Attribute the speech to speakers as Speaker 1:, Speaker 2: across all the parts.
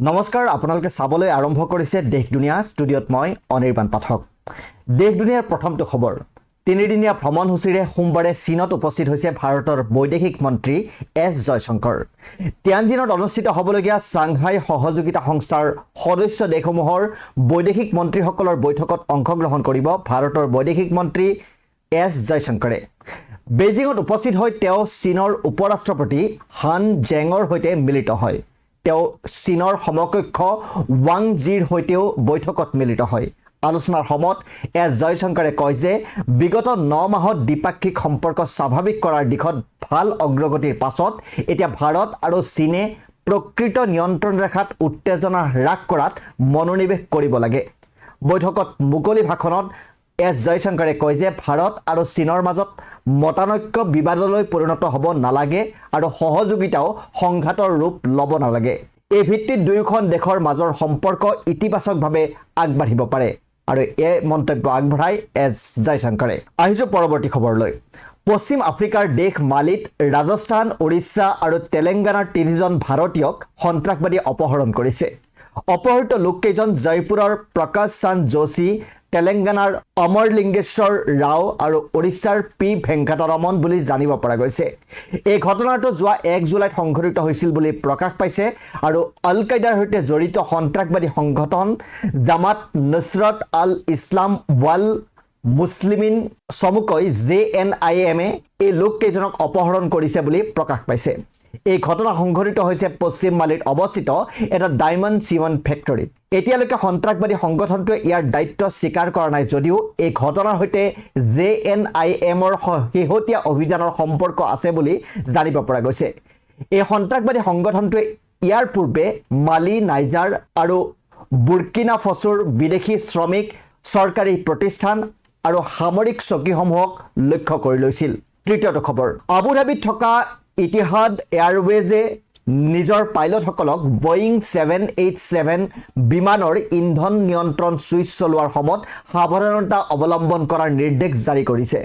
Speaker 1: নমস্কাৰ আপোনালোকে চাবলৈ আৰম্ভ কৰিছে দেশ দুনিয়া ষ্টুডিঅ'ত মই অনিৰ্বাণ পাঠক দেশ দুনিয়াৰ প্ৰথমটো খবৰ তিনিদিনীয়া ভ্ৰমণসূচীৰে সোমবাৰে চীনত উপস্থিত হৈছে ভাৰতৰ বৈদেশিক মন্ত্ৰী এছ জয়শংকৰ তিয়ানজিনত অনুষ্ঠিত হ'বলগীয়া সাংঘাই সহযোগিতা সংস্থাৰ সদস্য দেশসমূহৰ বৈদেশিক মন্ত্ৰীসকলৰ বৈঠকত অংশগ্ৰহণ কৰিব ভাৰতৰ বৈদেশিক মন্ত্ৰী এছ জয়শংকৰে বেজিঙত উপস্থিত হৈ তেওঁ চীনৰ উপৰাষ্ট্ৰপতি হান জেঙৰ সৈতে মিলিত হয় তেওঁ চীনৰ সমকক্ষ ৱাং জিৰ সৈতেও বৈঠকত মিলিত হয় আলোচনাৰ সময়ত এছ জয়শংকৰে কয় যে বিগত 9 মাহত দ্বিপাক্ষিক সম্পৰ্ক স্বাভাৱিক কৰাৰ দিশত ভাল অগ্ৰগতিৰ পাছত এতিয়া ভাৰত আৰু চীনে প্ৰকৃত নিয়ন্ত্ৰণ ৰেখাত উত্তেজনা হ্ৰাস কৰাত মনোনিৱেশ কৰিব লাগে বৈঠকত মুকলি ভাষণত এছ জয়শংকৰে কয় যে ভাৰত আৰু চীনৰ মাজত মতানৈক্য বিবাদলৈ পৰিণত হ'ব নালাগে আৰু সহযোগিতাও সংঘাতৰ ৰূপ ল'ব নালাগে এই ভিত্তিত দুয়োখন দেশৰ মাজৰ সম্পৰ্ক ইতিবাচকভাৱে আগবাঢ়িব পাৰে আৰু এই মন্তব্য আগবঢ়াই এছ জয়শংকৰে আহিছো পৰৱৰ্তী খবৰলৈ পশ্চিম আফ্ৰিকাৰ দেশ মালিত ৰাজস্থান ওড়িশা আৰু তেলেংগানাৰ 3জন ভাৰতীয়ক সন্ত্ৰাসবাদী অপহৰণ কৰিছে অপহৃত লোককেইজন জয়পুৰৰ প্ৰকাশ চান্দ যোশী তেলেংগানাৰ অমৰলিংগেশ্বৰ ৰাও আৰু ওড়িশাৰ পি ভেংকটৰমন বুলি জানিব পৰা গৈছে এই ঘটনাটো যোৱা 1 জুলাইত সংঘটিত হৈছিল বুলি প্ৰকাশ পাইছে আৰু আল কায়দাৰ সৈতে জড়িত সন্ত্ৰাসবাদী সংগঠন জামাত নুসৰত আল ইছলাম ৱাল মুছলিমিন চমুকৈ JNIM এই লোককেইজনক অপহৰণ কৰিছে বুলি প্ৰকাশ পাইছে এই ঘটনা সংঘটিত হৈছে পশ্চিম মালিত অৱস্থিত এটা ডায়মণ্ড চিমন ফেক্টৰী এতিয়ালৈকে সন্ত্ৰাসবাদী সংগঠনটোৱে ইয়াৰ দায়িত্ব স্বীকাৰ কৰা নাই যদিও এই ঘটনাৰ সৈতে JNIMৰ শেহতীয়া অভিযানৰ সম্পৰ্ক আছে বুলি জানিব পৰা গৈছে এই সন্ত্ৰাসবাদী সংগঠনটোৱে ইয়াৰ পূৰ্বে মালি নাইজাৰ আৰু বুৰ্কিনা ফছুৰ বিদেশী শ্ৰমিক চৰকাৰী প্ৰতিষ্ঠান আৰু সামৰিক চকীসমূহক লক্ষ্য কৰি লৈছিল তৃতীয়টো খবৰ আবু ধাবিত থকা ইতিহাদ এয়াৰৱেজে নিজৰ পাইলটসকলক বয়িং 787 বিমানৰ ইন্ধন নিয়ন্ত্ৰণ সুইচ চলোৱাৰ সময়ত সাৱধানতা অৱলম্বন কৰাৰ নিৰ্দেশ জাৰি কৰিছে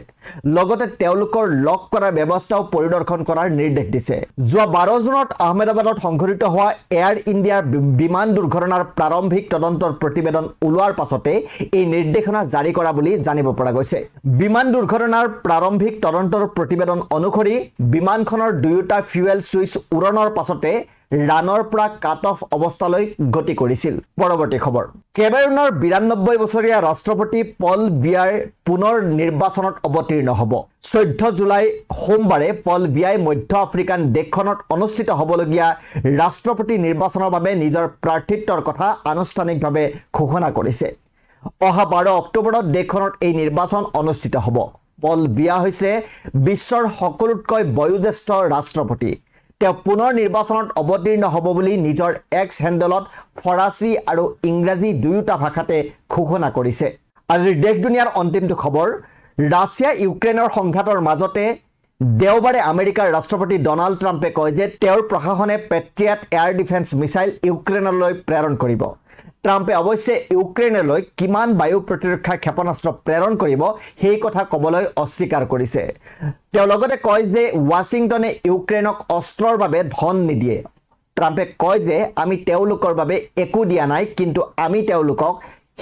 Speaker 1: লগতে তেওঁলোকৰ লক কৰাৰ ব্যৱস্থাও পৰিদৰ্শন কৰাৰ নিৰ্দেশ দিছে যোৱা 12 জুনত আহমেদাবাদত সংঘটিত হোৱা এয়াৰ ইণ্ডিয়াৰ বিমান দুৰ্ঘটনাৰ প্ৰাৰম্ভিক তদন্তৰ প্ৰতিবেদন ওলোৱাৰ পাছতে এই নিৰ্দেশনা জাৰি কৰা বুলি জানিব পৰা গৈছে বিমান দুৰ্ঘটনাৰ প্ৰাৰম্ভিক তদন্তৰ প্ৰতিবেদন অনুসৰি বিমানখনৰ দুয়োটা ফিউৱেল সুইচ উৰণৰ পাছতে ৰানৰ পৰা কাট অফ অৱস্থালৈ গতি কৰিছিল পৰৱৰ্তী খবৰ কেমেৰুনৰ 92 বছৰীয়া ৰাষ্ট্ৰপতি পল বিয়াৰ পুনৰ নিৰ্বাচনত অৱতীৰ্ণ হ'ব 14 জুলাই সোমবাৰে পল বিয়াই মধ্য আফ্ৰিকান দেশখনত অনুষ্ঠিত হ'বলগীয়া ৰাষ্ট্ৰপতি নিৰ্বাচনৰ বাবে নিজৰ প্ৰাৰ্থিত্বৰ কথা আনুষ্ঠানিকভাৱে ঘোষণা কৰিছে অহা 12 অক্টোবৰত দেশখনত এই নিৰ্বাচন অনুষ্ঠিত হ'ব পল বিয়া হৈছে বিশ্বৰ সকলোতকৈ বয়োজ্যেষ্ঠ ৰাষ্ট্ৰপতি তেওঁ পুনৰ নিৰ্বাচনত অৱতীৰ্ণ হ'ব বুলি নিজৰ এক্স হেণ্ডেলত ফৰাচী আৰু ইংৰাজী দুয়োটা ভাষাতে ঘোষণা কৰিছে আজিৰ দেশ দুনিয়াৰ অন্তিমটো খবৰ ৰাছিয়া ইউক্ৰেইনৰ সংঘাতৰ মাজতে দেওবাৰে আমেৰিকাৰ ৰাষ্ট্ৰপতি ডনাল্ড ট্ৰাম্পে কয় যে তেওঁৰ প্ৰশাসনে পেট্ৰিয়ট এয়াৰ ডিফেন্স মিছাইল ইউক্ৰেইনলৈ প্ৰেৰণ কৰিব ট্ৰাম্পে অৱশ্যে ইউক্ৰেইনলৈ কিমান বায়ু প্ৰতিৰক্ষা ক্ষেপণাস্ত্ৰ প্ৰেৰণ কৰিব সেই কথা ক'বলৈ অস্বীকাৰ কৰিছে তেওঁ লগতে কয় যে ৱাশ্বিংটনে ইউক্ৰেইনক অস্ত্ৰৰ বাবে ধন নিদিয়ে ট্ৰাম্পে কয় যে আমি তেওঁলোকৰ বাবে একো দিয়া নাই কিন্তু আমি তেওঁলোকক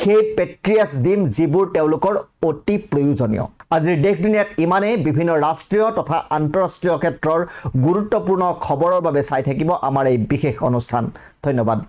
Speaker 1: সেই পেট্ৰিয়াছ দিম যিবোৰ তেওঁলোকৰ অতি প্ৰয়োজনীয় আজিৰ দেশ দুনিয়াত ইমানেই বিভিন্ন ৰাষ্ট্ৰীয় তথা আন্তঃৰাষ্ট্ৰীয় ক্ষেত্ৰৰ গুৰুত্বপূৰ্ণ খবৰৰ বাবে চাই থাকিব আমাৰ এই বিশেষ অনুষ্ঠান ধন্যবাদ